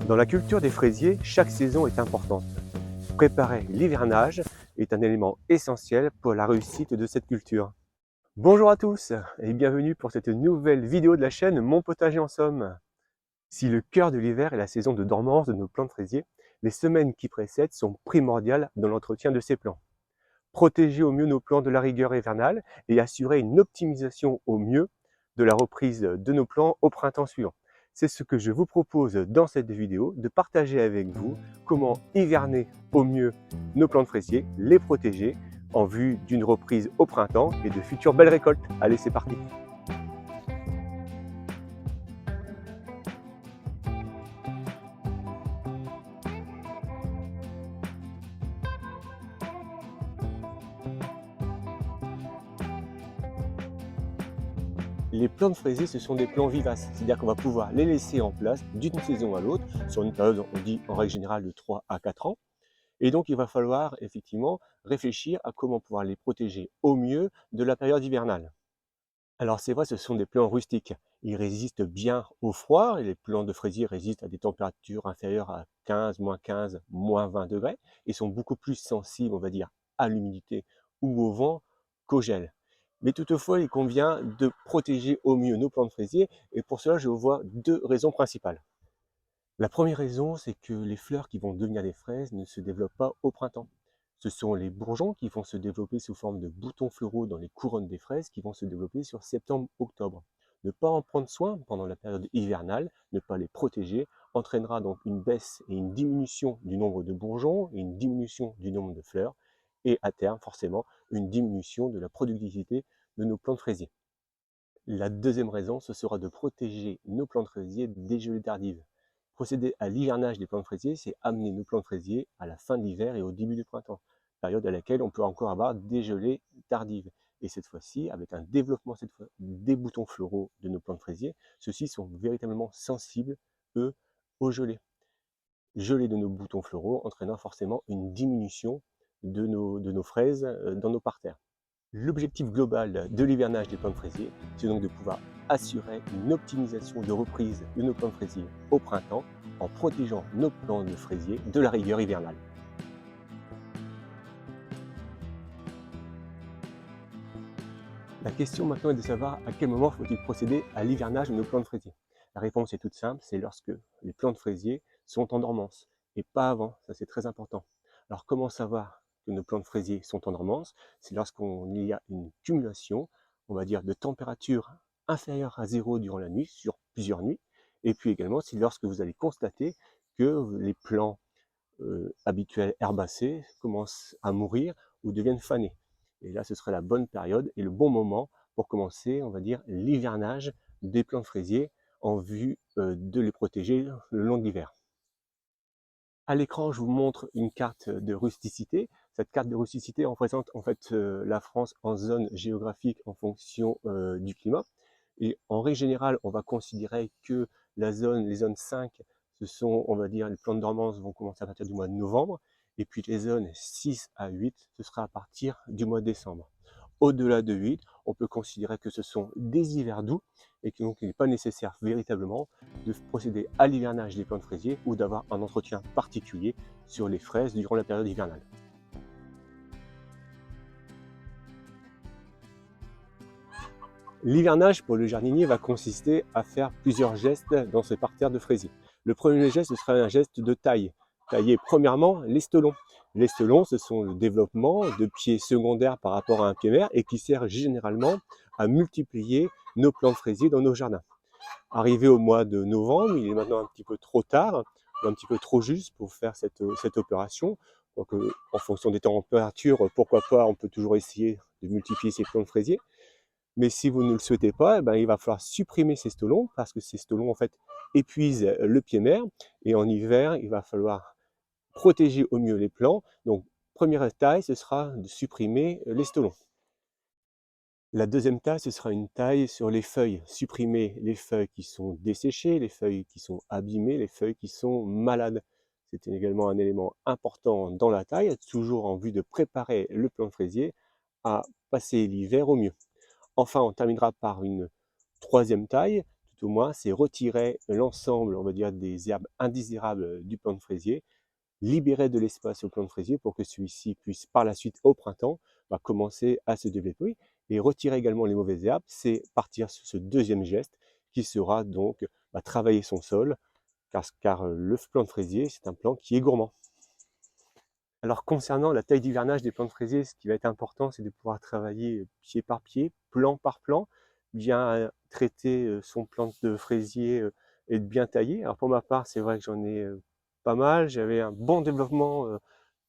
Dans la culture des fraisiers, chaque saison est importante. Préparer l'hivernage est un élément essentiel pour la réussite de cette culture. Bonjour à tous et bienvenue pour cette nouvelle vidéo de la chaîne Mon potager en somme. Si le cœur de l'hiver est la saison de dormance de nos plants de fraisiers, les semaines qui précèdent sont primordiales dans l'entretien de ces plants. Protéger au mieux nos plants de la rigueur hivernale et assurer une optimisation au mieux de la reprise de nos plants au printemps suivant. C'est ce que je vous propose dans cette vidéo, de partager avec vous comment hiverner au mieux nos plants de fraisiers, les protéger en vue d'une reprise au printemps et de futures belles récoltes. Allez, c'est parti! Les plants de fraisier, ce sont des plants vivaces, c'est-à-dire qu'on va pouvoir les laisser en place d'une saison à l'autre, sur une période, on dit en règle générale, de 3 à 4 ans. Et donc, il va falloir effectivement réfléchir à comment pouvoir les protéger au mieux de la période hivernale. Alors c'est vrai, ce sont des plants rustiques. Ils résistent bien au froid, et les plants de fraisier résistent à des températures inférieures à 15, -15, -20 degrés, et sont beaucoup plus sensibles, on va dire, à l'humidité ou au vent qu'au gel. Mais toutefois, il convient de protéger au mieux nos plants de fraisier, et pour cela, je vois deux raisons principales. La première raison, c'est que les fleurs qui vont devenir des fraises ne se développent pas au printemps. Ce sont les bourgeons qui vont se développer sous forme de boutons floraux dans les couronnes des fraises qui vont se développer sur septembre-octobre. Ne pas en prendre soin pendant la période hivernale, ne pas les protéger, entraînera donc une baisse et une diminution du nombre de bourgeons et une diminution du nombre de fleurs, et à terme forcément une diminution de la productivité de nos plantes fraisiers. La deuxième raison, ce sera de protéger nos plantes fraisiers des gelées tardives. Procéder à l'hivernage des plantes fraisiers, c'est amener nos plantes fraisiers à la fin de l'hiver et au début du printemps, période à laquelle on peut encore avoir des gelées tardives. Et cette fois-ci, avec un développement cette fois des boutons floraux de nos plantes fraisiers, ceux-ci sont véritablement sensibles, eux, aux gelées. Gelée de nos boutons floraux entraînant forcément une diminution de nos fraises dans nos parterres. L'objectif global de l'hivernage des plants de fraisier, c'est donc de pouvoir assurer une optimisation de reprise de nos plants de fraisier au printemps en protégeant nos plants de fraisier de la rigueur hivernale. La question maintenant est de savoir à quel moment faut-il procéder à l'hivernage de nos plants de fraisier. La réponse est toute simple, c'est lorsque les plants de fraisier sont en dormance et pas avant, ça c'est très important. Alors comment savoir que nos plants de fraisier sont en dormance? C'est lorsqu'il y a une cumulation, on va dire, de température inférieure à 0 durant la nuit, sur plusieurs nuits, et puis également c'est lorsque vous allez constater que les plants habituels herbacés commencent à mourir ou deviennent fanés. Et là, ce serait la bonne période et le bon moment pour commencer, on va dire, l'hivernage des plants de fraisier en vue de les protéger le long de l'hiver. À l'écran, je vous montre une carte de rusticité. Cette carte de rusticité représente en fait la France en zone géographique en fonction du climat. Et en règle générale, on va considérer que les zones 5, ce sont, on va dire, les plans de dormance vont commencer à partir du mois de novembre. Et puis les zones 6 à 8, ce sera à partir du mois de décembre. Au-delà de 8, on peut considérer que ce sont des hivers doux et que donc il n'est pas nécessaire véritablement de procéder à l'hivernage des plants de fraisiers ou d'avoir un entretien particulier sur les fraises durant la période hivernale. L'hivernage pour le jardinier va consister à faire plusieurs gestes dans ce parterre de fraisiers. Le premier geste, ce sera un geste de taille. Tailler premièrement les stolons. Les stolons, ce sont le développement de pieds secondaires par rapport à un pied mère et qui sert généralement à multiplier nos plants de fraisiers dans nos jardins. Arrivé au mois de novembre, il est maintenant un petit peu trop tard, un petit peu trop juste pour faire cette opération. Donc, en fonction des températures, pourquoi pas, on peut toujours essayer de multiplier ces plants de fraisiers. Mais si vous ne le souhaitez pas, il va falloir supprimer ces stolons parce que ces stolons en fait épuisent le pied mère et en hiver, il va falloir protéger au mieux les plants. Donc, première taille, ce sera de supprimer les stolons. La deuxième taille, ce sera une taille sur les feuilles. Supprimer les feuilles qui sont desséchées, les feuilles qui sont abîmées, les feuilles qui sont malades. C'est également un élément important dans la taille, toujours en vue de préparer le plant de fraisier à passer l'hiver au mieux. Enfin, on terminera par une troisième taille, tout au moins, c'est retirer l'ensemble, on va dire, des herbes indésirables du plant de fraisier, libérer de l'espace au plant de fraisier pour que celui-ci puisse par la suite, au printemps, commencer à se développer. Et retirer également les mauvaises herbes, c'est partir sur ce deuxième geste qui sera donc travailler son sol, car le plant de fraisier, c'est un plant qui est gourmand. Alors concernant la taille d'hivernage des plants de fraisier, ce qui va être important, c'est de pouvoir travailler pied par pied, plan par plan, bien traiter son plant de fraisier et de bien tailler. Alors pour ma part, c'est vrai que j'en ai pas mal. J'avais un bon développement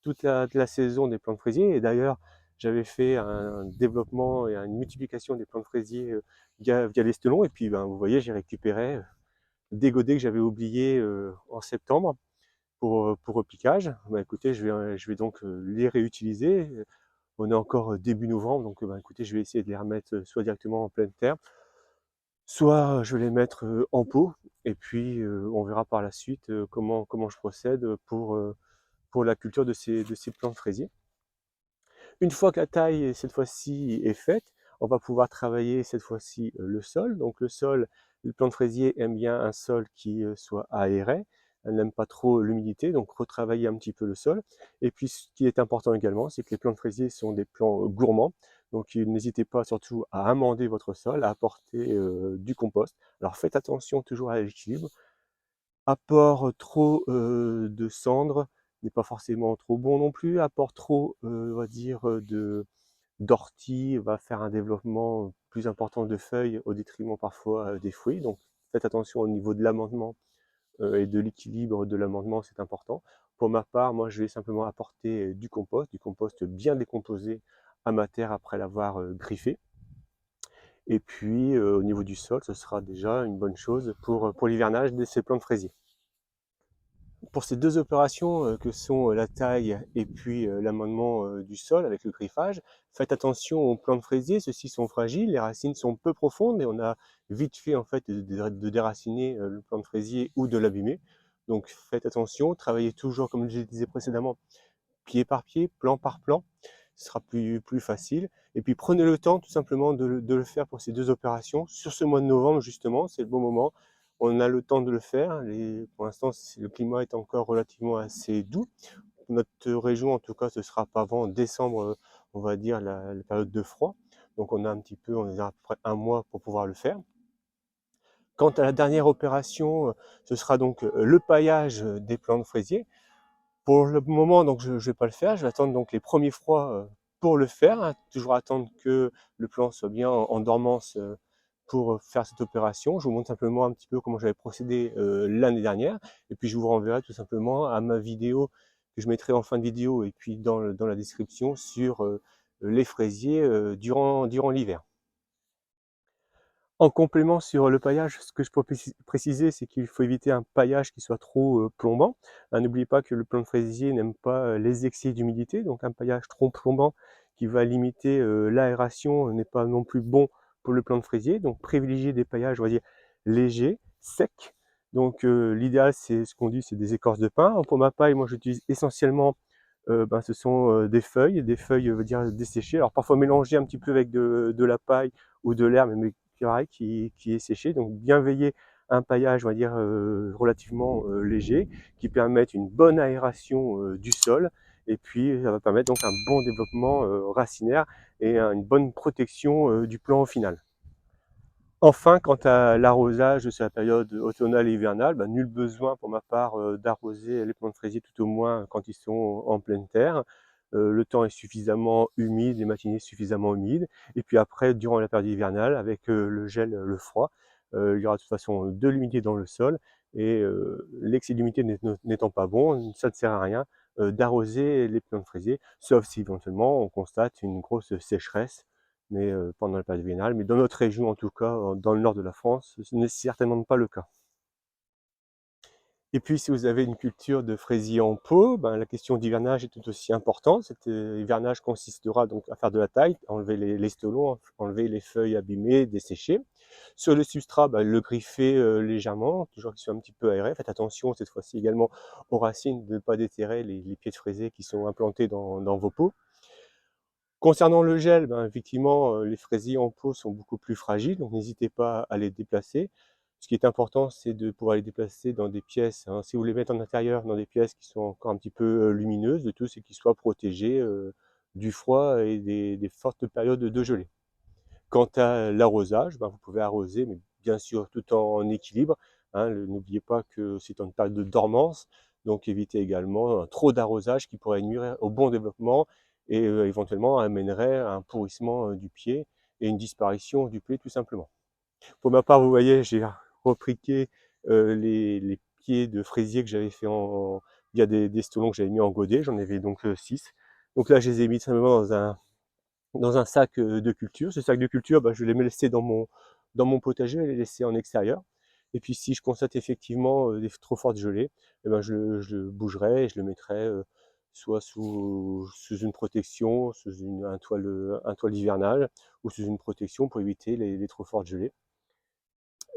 toute la saison des plants de fraisier. Et d'ailleurs, j'avais fait un développement et une multiplication des plants de fraisier via les stelons. Et puis, vous voyez, j'ai récupéré des godets que j'avais oubliés en septembre pour repiquage. Écoutez, je vais donc les réutiliser. On est encore début novembre, donc écoutez, je vais essayer de les remettre soit directement en pleine terre, soit je vais les mettre en pot. Et puis, on verra par la suite comment je procède pour la culture de ces plants de fraisier. Une fois que la taille, cette fois-ci, est faite, on va pouvoir travailler cette fois-ci le sol. Donc le sol, le plant de fraisier aime bien un sol qui soit aéré. Elle n'aime pas trop l'humidité, donc retravailler un petit peu le sol. Et puis ce qui est important également, c'est que les plants de fraisier sont des plants gourmands. Donc n'hésitez pas surtout à amender votre sol, à apporter du compost. Alors faites attention toujours à l'équilibre. Apport trop de cendres n'est pas forcément trop bon non plus. Apport trop, on va dire, d'ortie va faire un développement plus important de feuilles au détriment parfois des fruits. Donc faites attention au niveau de l'amendement et de l'équilibre de l'amendement, c'est important. Pour ma part, moi je vais simplement apporter du compost bien décomposé à ma terre après l'avoir griffé. Et puis au niveau du sol, ce sera déjà une bonne chose pour l'hivernage de ces plants de fraisier. Pour ces deux opérations que sont la taille et puis l'amendement du sol avec le griffage, faites attention aux plants de fraisier, ceux-ci sont fragiles, les racines sont peu profondes et on a vite fait en fait de déraciner le plant de fraisier ou de l'abîmer. Donc faites attention, travaillez toujours comme je le disais précédemment, pied par pied, plan par plan, ce sera plus facile. Et puis prenez le temps tout simplement de le faire pour ces deux opérations. Sur ce mois de novembre justement, c'est le bon moment. On a le temps de le faire. Pour l'instant, le climat est encore relativement assez doux. Notre région, en tout cas, ce sera pas avant décembre, on va dire, la période de froid. Donc on a à peu près un mois pour pouvoir le faire. Quant à la dernière opération, ce sera donc le paillage des plants de fraisier. Pour le moment, donc je ne vais pas le faire. Je vais attendre donc les premiers froids pour le faire, hein. Toujours attendre que le plant soit bien en dormance pour faire cette opération. Je vous montre simplement un petit peu comment j'avais procédé l'année dernière. Et puis je vous renverrai tout simplement à ma vidéo que je mettrai en fin de vidéo et puis dans la description sur les fraisiers durant l'hiver. En complément sur le paillage, ce que je peux préciser, c'est qu'il faut éviter un paillage qui soit trop plombant. N'oubliez pas que le plant de fraisier n'aime pas les excès d'humidité, donc un paillage trop plombant qui va limiter l'aération n'est pas non plus bon pour le plant de fraisier. Donc privilégiez des paillages, on va dire, légers, secs. Donc l'idéal, c'est ce qu'on dit, c'est des écorces de pin. Pour ma paille, moi j'utilise essentiellement ce sont des feuilles, veut dire desséchées. Alors parfois mélangées un petit peu avec de la paille ou de l'herbe, mais qui est séché. Donc bien veiller un paillage, on va dire, relativement léger, qui permette une bonne aération du sol. Et puis ça va permettre donc un bon développement racinaire et une bonne protection du plant au final. Enfin, quant à l'arrosage sur la période automnale et hivernale, nul besoin pour ma part d'arroser les plants de fraisier, tout au moins quand ils sont en pleine terre. Le temps est suffisamment humide, les matinées suffisamment humides. Et puis après, durant la période hivernale, avec le gel, le froid, il y aura de toute façon de l'humidité dans le sol. Et l'excès d'humidité n'étant pas bon, ça ne sert à rien d'arroser les plants de fraisier, sauf si éventuellement on constate une grosse sécheresse mais pendant la période hivernale. Mais dans notre région, en tout cas, dans le nord de la France, ce n'est certainement pas le cas. Et puis, si vous avez une culture de fraisier en pot, la question d'hivernage est tout aussi importante. Cet hivernage consistera donc à faire de la taille, enlever les stolons, enlever les feuilles abîmées, dessécher. Sur le substrat, le griffer légèrement, toujours qu'il soit un petit peu aéré. Faites attention cette fois-ci également aux racines, de ne pas déterrer les pieds de fraisier qui sont implantés dans vos pots. Concernant le gel, effectivement, les fraisiers en pot sont beaucoup plus fragiles, donc n'hésitez pas à les déplacer. Ce qui est important, c'est de pouvoir les déplacer dans des pièces, hein, si vous les mettez en intérieur, dans des pièces qui sont encore un petit peu lumineuses, le tout c'est qu'ils soient protégés du froid et des fortes périodes de gelée. Quant à l'arrosage, ben, vous pouvez arroser, mais bien sûr tout en équilibre, hein. N'oubliez pas que c'est une période de dormance, donc évitez également trop d'arrosage qui pourrait nuire au bon développement et éventuellement amènerait à un pourrissement du pied et une disparition du pied tout simplement. Pour ma part, vous voyez, j'ai repliqué les pieds de fraisier que j'avais fait via des stolons que j'avais mis en godet, j'en avais donc 6. Donc là, je les ai mis simplement dans un sac de culture. Ce sac de culture, bah, je l'ai laissé dans mon potager, je l'ai laissé en extérieur. Et puis si je constate effectivement des trop fortes gelées, eh ben, je le bougerai et je le mettrai soit sous une protection, sous un toile hivernal, ou sous une protection pour éviter les trop fortes gelées.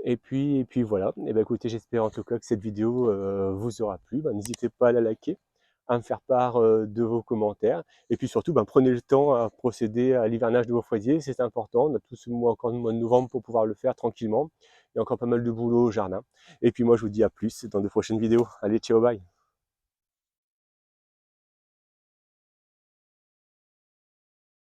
Et puis voilà, et ben écoutez, j'espère en tout cas que cette vidéo vous aura plu. Ben, n'hésitez pas à la liker, à me faire part de vos commentaires. Et puis surtout, ben, prenez le temps à procéder à l'hivernage de vos fraisiers, c'est important. On a tout ce mois, encore le mois de novembre pour pouvoir le faire tranquillement. Il y a encore pas mal de boulot au jardin. Et puis moi, je vous dis à plus dans de prochaines vidéos. Allez, ciao, bye!